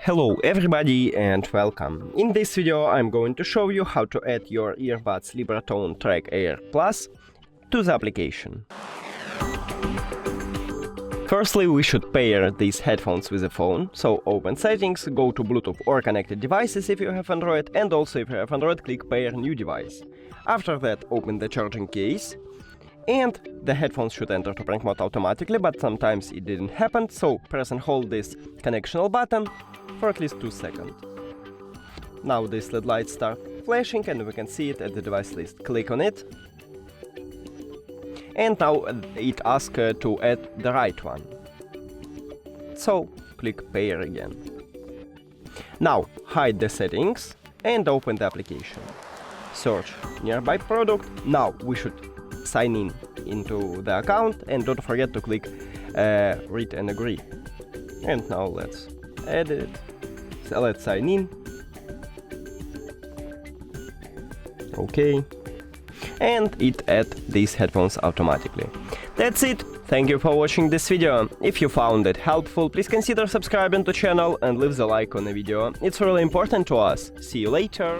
Hello everybody and welcome. In this video I'm going to show you how to add your earbuds Libratone TRACK Air Plus to the application. Firstly, we should pair these headphones with a phone, so open settings, go to Bluetooth or connected devices if you have Android, and also if you have Android, click pair new device. After that, open the charging case, and the headphones should enter to prank mode automatically, but sometimes it didn't happen, so press and hold this connectional button for at least 2 seconds. Now this LED light starts flashing and we can see it at the device list. Click on it. And now it asks to add the right one. So click pair again. Now hide the settings and open the application. Search nearby product. Now we should sign in into the account and don't forget to click read and agree. And now let's add it. So let's sign in. Okay. And it adds these headphones automatically. That's it. Thank you for watching this video. If you found it helpful, please consider subscribing to the channel and leave the like on the video. It's really important to us. See you later.